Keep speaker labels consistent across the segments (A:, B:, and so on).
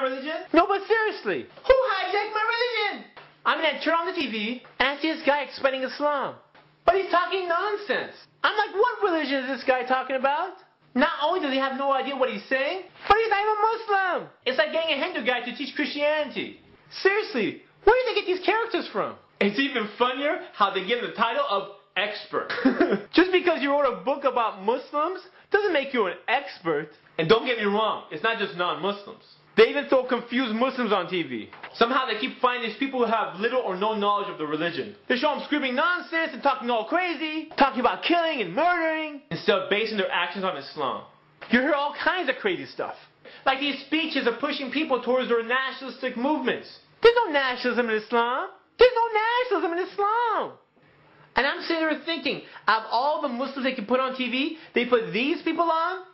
A: my religion?
B: No, but seriously.
A: Who hijacked my religion?
B: I mean, I turn on the TV, and I see this guy explaining Islam. But he's talking nonsense. I'm like, what religion is this guy talking about? Not only does he have no idea what he's saying, but he's not even Muslim. It's like getting a Hindu guy to teach Christianity. Seriously, where do they get these characters from?
A: It's even funnier how they give the title of expert.
B: Just because you wrote a book about Muslims doesn't make you an expert.
A: And don't get me wrong, it's not just non-Muslims.
B: They even throw confused Muslims on TV.
A: Somehow they keep finding these people who have little or no knowledge of the religion.
B: They show them screaming nonsense and talking all crazy, talking about killing and murdering,
A: instead of basing their actions on Islam.
B: You hear all kinds of crazy stuff. Like these speeches are pushing people towards their nationalistic movements. There's no nationalism in Islam. There's no nationalism in Islam. And I'm sitting there thinking, out of all the Muslims they can put on TV, they put these people on?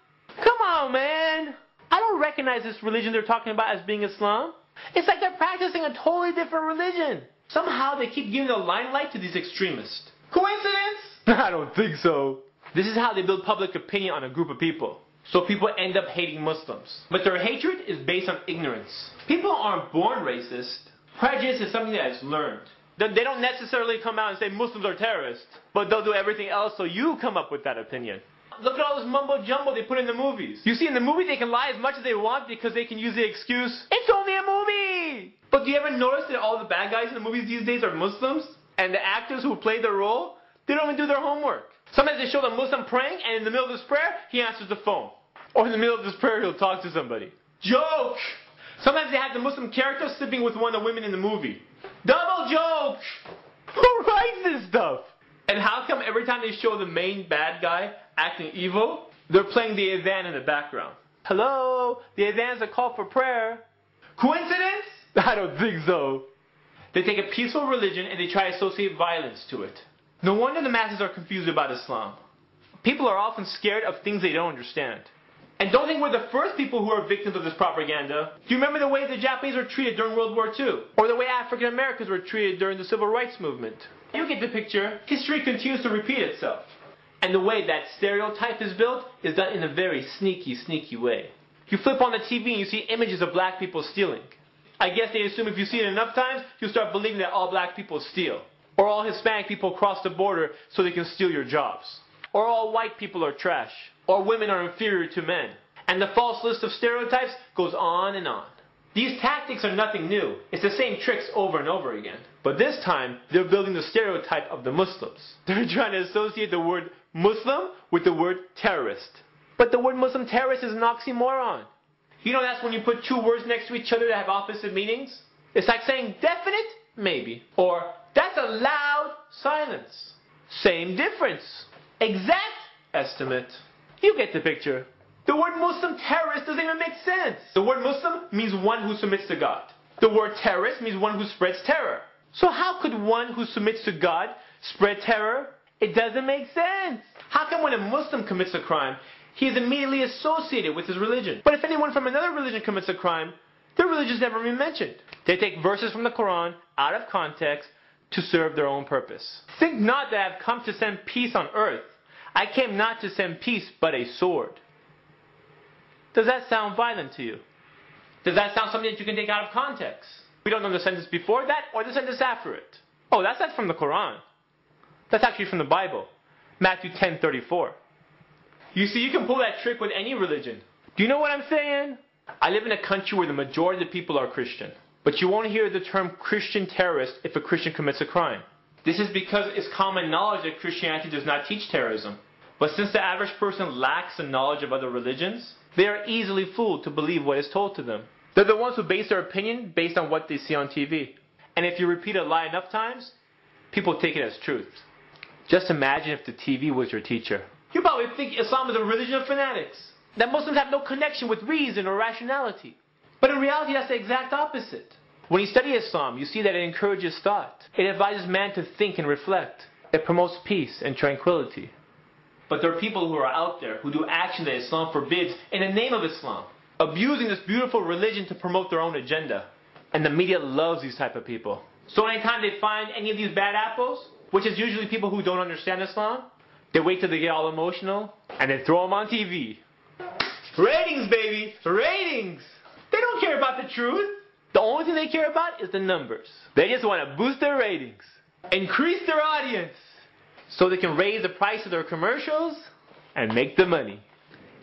B: Come on, man. I don't recognize this religion they're talking about as being Islam. It's like they're practicing a totally different religion.
A: Somehow they keep giving the limelight to these extremists. Coincidence?
B: I don't think so.
A: This is how they build public opinion on a group of people. So people end up hating Muslims. But their hatred is based on ignorance. People aren't born racist. Prejudice is something that is learned.
B: They don't necessarily come out and say Muslims are terrorists, but they'll do everything else so you come up with that opinion. Look at all this mumbo jumbo they put in the movies. You see, in the movie they can lie as much as they want because they can use the excuse, it's only a movie!
A: But do you ever notice that all the bad guys in the movies these days are Muslims?
B: And the actors who play their role, they don't even do their homework. Sometimes they show the Muslim praying, and in the middle of this prayer, he answers the phone. Or in the middle of this prayer, he'll talk to somebody.
A: Joke!
B: Sometimes they have the Muslim character sleeping with one of the women in the movie. Double joke! Who writes this stuff?
A: And how come every time they show the main bad guy acting evil,
B: they're playing the adhan in the background? Hello? The adhan is a call for prayer.
A: Coincidence?
B: I don't think so.
A: They take a peaceful religion and they try to associate violence to it.
B: No wonder the masses are confused about Islam. People are often scared of things they don't understand.
A: And don't think we're the first people who are victims of this propaganda.
B: Do you remember the way the Japanese were treated during World War II? Or the way African Americans were treated during the Civil Rights Movement?
A: You get the picture. History continues to repeat itself. And the way that stereotype is built is done in a very sneaky way.
B: You flip on the TV and you see images of black people stealing. I guess they assume if you see it enough times, you'll start believing that all black people steal. Or all Hispanic people cross the border so they can steal your jobs. Or all white people are trash. Or women are inferior to men. And the false list of stereotypes goes on and on.
A: These tactics are nothing new. It's the same tricks over and over again.
B: But this time, they're building the stereotype of the Muslims. They're trying to associate the word Muslim with the word terrorist. But the word Muslim terrorist is an oxymoron.
A: You know that's when you put two words next to each other that have opposite meanings?
B: It's like saying definite, maybe.
A: Or that's a loud silence.
B: Same difference.
A: Exact estimate.
B: You get the picture.
A: The word Muslim terrorist doesn't even make sense. The word Muslim means one who submits to God. The word terrorist means one who spreads terror.
B: So how could one who submits to God spread terror? It doesn't make sense.
A: How come when a Muslim commits a crime, he is immediately associated with his religion?
B: But if anyone from another religion commits a crime, their religion is never even mentioned. They take verses from the Quran out of context to serve their own purpose. Think not that I have come to send peace on earth. I came not to send peace, but a sword. Does that sound violent to you?
A: Does that sound something that you can take out of context?
B: We don't know the sentence before that or the sentence after it. Oh, that's not from the Quran. That's actually from the Bible. Matthew 10:34.
A: You see, you can pull that trick with any religion.
B: Do you know what I'm saying?
A: I live in a country where the majority of the people are Christian.
B: But you won't hear the term Christian terrorist if a Christian commits a crime.
A: This is because it's common knowledge that Christianity does not teach terrorism. But since the average person lacks the knowledge of other religions,
B: they are easily fooled to believe what is told to them. They're the ones who base their opinion based on what they see on TV. And if you repeat a lie enough times, people take it as truth. Just imagine if the TV was your teacher.
A: You probably think Islam is a religion of fanatics.
B: That Muslims have no connection with reason or rationality.
A: But in reality, that's the exact opposite.
B: When you study Islam, you see that it encourages thought. It advises man to think and reflect. It promotes peace and tranquility.
A: But there are people who are out there who do actions that Islam forbids in the name of Islam, abusing this beautiful religion to promote their own agenda.
B: And the media loves these type of people.
A: So anytime they find any of these bad apples, which is usually people who don't understand Islam,
B: they wait till they get all emotional and they throw them on TV.
A: Ratings, baby! Ratings! They don't
B: don't care about the truth. The only thing they care about is the numbers. They just want to boost their ratings, increase their audience, so they can raise the price of their commercials and make the money.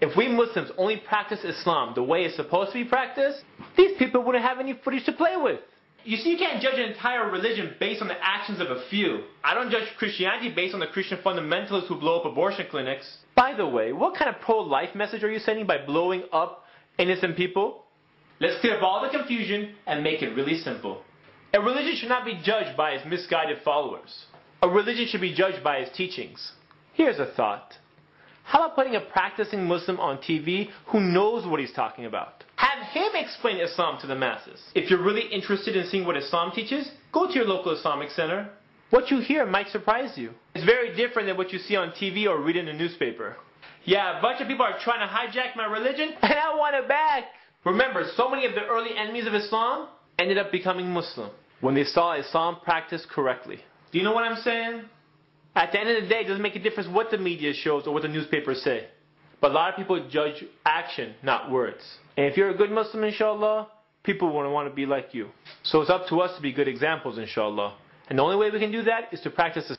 B: If we Muslims only practice Islam the way it's supposed to be practiced, these people wouldn't have any footage to play with. You see, you can't judge an entire religion based on the actions of a few. I don't judge Christianity based on the Christian fundamentalists who blow up abortion clinics. By the way, what kind of pro-life message are you sending by blowing up innocent people? Let's clear up all the confusion and make it really simple. A religion should not be judged by its misguided followers. A religion should be judged by its teachings. Here's a thought. How about putting a practicing Muslim on TV who knows what he's talking about? Have him explain Islam to the masses. If you're really interested in seeing what Islam teaches, go to your local Islamic center. What you hear might surprise you. It's very different than what you see on TV or read in a newspaper. Yeah, a bunch of people are trying to hijack my religion, and I want it back. Remember, so many of the early enemies of Islam ended up becoming Muslim when they saw Islam practiced correctly. Do you know what I'm saying? At the end of the day, it doesn't make a difference what the media shows or what the newspapers say. But a lot of people judge action, not words. And if you're a good Muslim, inshallah, people want to be like you. So it's up to us to be good examples, inshallah. And the only way we can do that is to practice